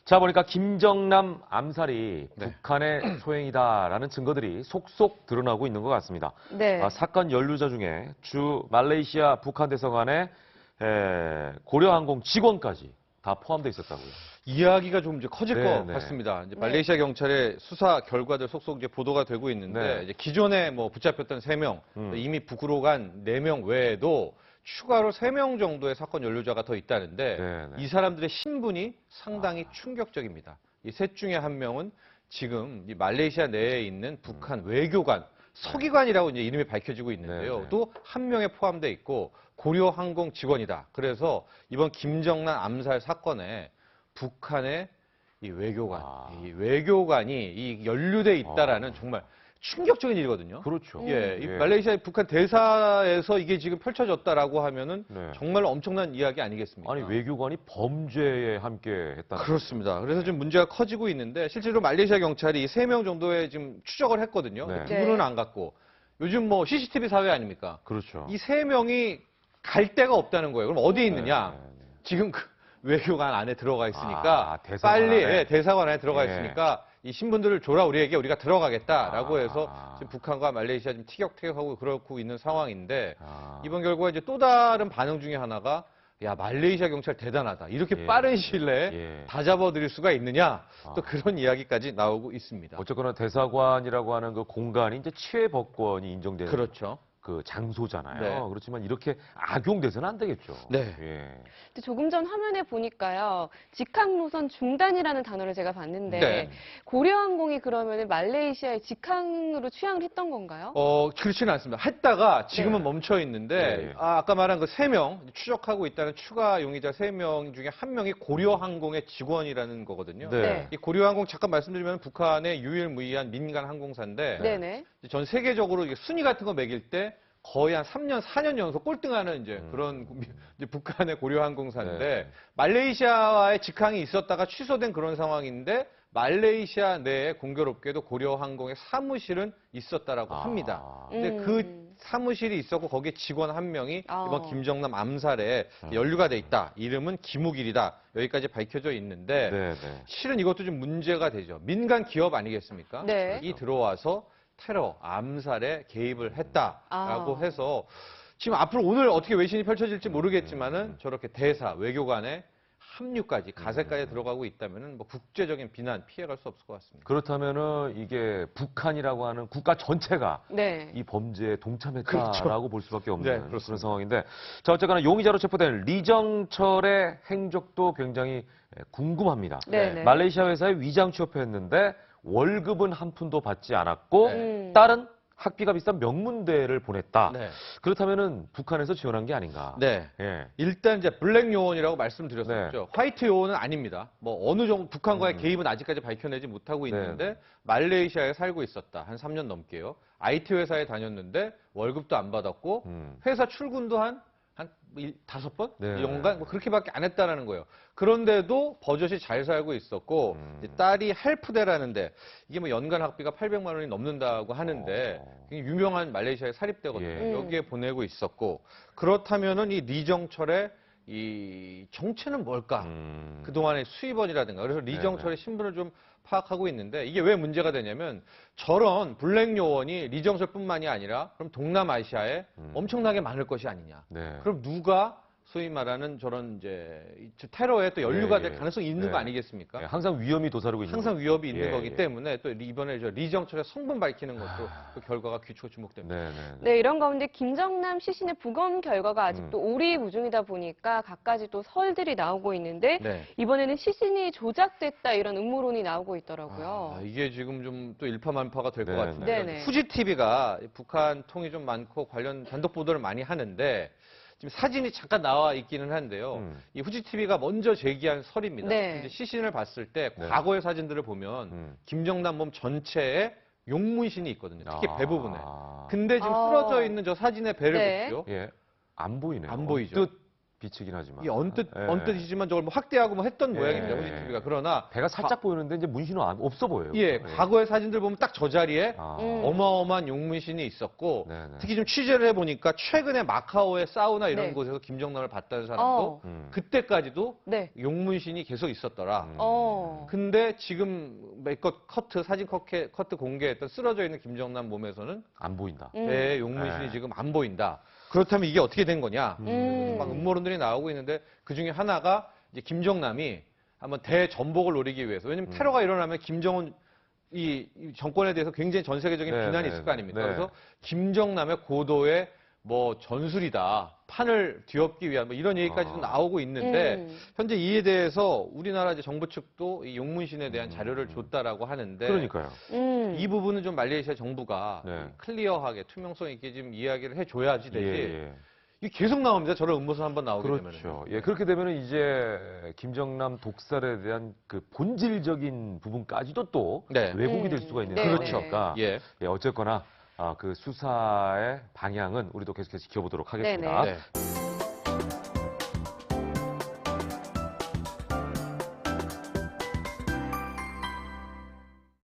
자, 보니까 김정남 암살이 네. 북한의 소행이다라는 증거들이 속속 드러나고 있는 것 같습니다. 네. 사건 연루자 중에 주 말레이시아 북한 대사관의 고려항공 직원까지 다 포함되어 있었다고요. 이야기가 좀 이제 커질 네, 것 네. 같습니다. 이제 네. 말레이시아 경찰의 수사 결과들 속속 이제 보도가 되고 있는데 네. 이제 기존에 뭐 붙잡혔던 3명, 이미 북으로 간 4명 외에도 추가로 3명 정도의 사건 연루자가 더 있다는데 네, 네. 이 사람들의 신분이 상당히 충격적입니다. 이 셋 중에 한 명은 지금 이 말레이시아 내에 있는 북한 외교관, 서기관이라고 이제 이름이 밝혀지고 있는데요. 네, 네. 또 한 명에 포함되어 있고 고려항공 직원이다. 그래서 이번 김정남 암살 사건에 북한의 이 외교관, 이 외교관이 이 연루돼 있다라는 정말 충격적인 일이거든요. 그렇죠. 예, 이 말레이시아 북한 대사에서 이게 지금 펼쳐졌다라고 하면은 네. 정말 엄청난 이야기 아니겠습니까? 아니, 외교관이 범죄에 함께 했다는. 그렇습니다. 그래서 지금 문제가 커지고 있는데 실제로 말레이시아 경찰이 3명 정도의 지금 추적을 했거든요. 네. 누구는 안 갔고 요즘 뭐 CCTV 사회 아닙니까? 그렇죠. 이 3명이 갈 데가 없다는 거예요. 그럼 어디 있느냐? 네, 네, 네. 지금 그 외교관 안에 들어가 있으니까 대사관 빨리 안에. 대사관 안에 들어가 예. 있으니까 이 신분들을 줘라 우리에게 우리가 들어가겠다라고 아. 해서 지금 북한과 말레이시아 지금 티격태격하고 그러고 있는 상황인데 아. 이번 결과에 이제 또 다른 반응 중에 하나가 야 말레이시아 경찰 대단하다 이렇게 예. 빠른 시일 내에 예. 다 잡아들일 수가 있느냐 또 그런 이야기까지 나오고 있습니다. 어쨌거나 대사관이라고 하는 그 공간이 이제 치외법권이 인정되는 그렇죠. 그 장소잖아요. 네. 그렇지만 이렇게 악용돼서는 안 되겠죠. 네. 예. 근데 조금 전 화면에 보니까요. 직항 노선 중단이라는 단어를 제가 봤는데 네. 고려항공이 그러면 말레이시아의 직항으로 취항을 했던 건가요? 그렇지는 않습니다. 했다가 지금은 네. 멈춰 있는데, 네. 아까 말한 그 3명, 추적하고 있다는 추가 용의자 3명 중에 한 명이 고려항공의 직원이라는 거거든요. 네. 이 고려항공 잠깐 말씀드리면 북한의 유일무이한 민간 항공사인데, 네네. 전 세계적으로 이게 순위 같은 거 매길 때 거의 한 3년, 4년 연속 꼴등하는 이제 그런 이제 북한의 고려항공사인데, 네. 말레이시아와의 직항이 있었다가 취소된 그런 상황인데, 말레이시아 내에 공교롭게도 고려항공의 사무실은 있었다라고 합니다. 근데 그 사무실이 있었고 거기에 직원 한 명이 이번 김정남 암살에 연루가 돼 있다. 이름은 김우길이다. 여기까지 밝혀져 있는데 네, 네. 실은 이것도 좀 문제가 되죠. 민간 기업 아니겠습니까? 네. 이 들어와서 테러, 암살에 개입을 했다라고 해서 지금 앞으로 오늘 어떻게 외신이 펼쳐질지 모르겠지만은 저렇게 대사, 외교관의 합류까지, 가세까지 들어가고 있다면은 뭐 국제적인 비난 피해갈 수 없을 것 같습니다. 그렇다면은 이게 북한이라고 하는 국가 전체가 네. 이 범죄에 동참했다라고 그렇죠. 볼 수밖에 네, 없는 그렇습니다. 그런 상황인데, 자, 어쨌거나 용의자로 체포된 리정철의 행적도 굉장히 궁금합니다. 네네. 말레이시아 회사에 위장 취업했는데 월급은 한 푼도 받지 않았고 네. 딸은 학비가 비싼 명문대를 보냈다. 네. 그렇다면은 북한에서 지원한 게 아닌가? 네. 예. 일단 이제 블랙 요원이라고 말씀드렸었죠. 화이트 요원은 아닙니다. 뭐 어느 정도 북한과의 개입은 아직까지 밝혀내지 못하고 있는데 말레이시아에 살고 있었다. 한 3년 넘게요. IT 회사에 다녔는데 월급도 안 받았고 회사 출근도 한 5번? 네. 연간 뭐 그렇게밖에 안 했다라는 거예요. 그런데도 버젓이 잘 살고 있었고 이제 딸이 헬프대라는데 이게 뭐 연간 학비가 800만 원이 넘는다고 하는데 굉장히 유명한 말레이시아의 사립대거든요. 예. 여기에 보내고 있었고 그렇다면은 이 리정철의 이 정체는 뭘까? 그동안의 수입원이라든가 그래서 리정철의 신분을 좀 파악하고 있는데 이게 왜 문제가 되냐면 저런 블랙 요원이 리정철뿐만이 아니라 그럼 동남아시아에 엄청나게 많을 것이 아니냐. 네. 그럼 누가 소위 말하는 저런 이제 테러에 또 연루가 될 예. 가능성이 있는 네. 거 아니겠습니까? 예, 항상 위험이 도사리고 있는 항상 거죠. 위협이 있는 예, 거기 예. 때문에 또 이번에 저 리정철의 성분 밝히는 것도 그 결과가 귀추가 주목됩니다. 네, 네, 네, 이런 가운데 김정남 시신의 부검 결과가 아직도 오리무중이다 보니까 갖가지 또 설들이 나오고 있는데 네. 이번에는 시신이 조작됐다 이런 음모론이 나오고 있더라고요. 이게 지금 좀 또 일파만파가 될 것 네, 같은데 네네. 후지 TV가 북한 통이 좀 많고 관련 단독 보도를 많이 하는데 지금 사진이 잠깐 나와 있기는 한데요. 이 후지 TV가 먼저 제기한 설입니다. 네. 이제 시신을 봤을 때 네. 과거의 사진들을 보면 김정남 몸 전체에 용문신이 있거든요. 특히 배 부분에. 근데 지금 쓰러져 있는 저 사진의 배를 네. 보십시오. 예, 안 보이네요. 안 보이죠. 비치긴 하지만. 이 언뜻 예. 언뜻이지만 저걸 뭐 확대하고 뭐 했던 예. 모양입니다. 후지 TV가. 그러나 배가 살짝 보이는데 이제 문신은 없어 보여요. 예, 과거의 사진들 보면 딱 저 자리에 아. 어마어마한 용문신이 있었고 네네. 특히 좀 취재를 해보니까 최근에 마카오의 사우나 이런 네. 곳에서 김정남을 봤다는 사람도 그때까지도 네. 용문신이 계속 있었더라. 음. 근데 지금 몇컷 커트, 사진 커트 공개했던 쓰러져 있는 김정남 몸에서는 안 보인다. 배에 용문신이 네. 지금 안 보인다. 그렇다면 이게 어떻게 된 거냐? 막 음. 음모론들이 나오고 있는데 그 중에 하나가 이제 김정남이 한번 대전복을 노리기 위해서 왜냐면 테러가 일어나면 김정은 이 정권에 대해서 굉장히 전 세계적인 네, 비난이 네, 있을 거 아닙니까? 네. 그래서 김정남의 고도의 뭐 전술이다. 판을 뒤엎기 위한 뭐 이런 얘기까지도 나오고 있는데 현재 이에 대해서 우리나라 이제 정부 측도 이 용문신에 대한 자료를 줬다라고 하는데 그러니까요. 이 부분은 좀 말레이시아 정부가 네. 클리어하게 투명성 있게 좀 이야기를 해줘야지 되지. 예. 이게 계속 나옵니다. 저런 음모선 한번 나오게 되면. 그렇죠. 예, 그렇게 되면은 이제 김정남 독살에 대한 그 본질적인 부분까지도 또 네. 왜곡이 될 수가 있는 네, 상황이니까. 예. 예, 어쨌거나 그 수사의 방향은 우리도 계속해서 지켜보도록 하겠습니다. 네네. 네.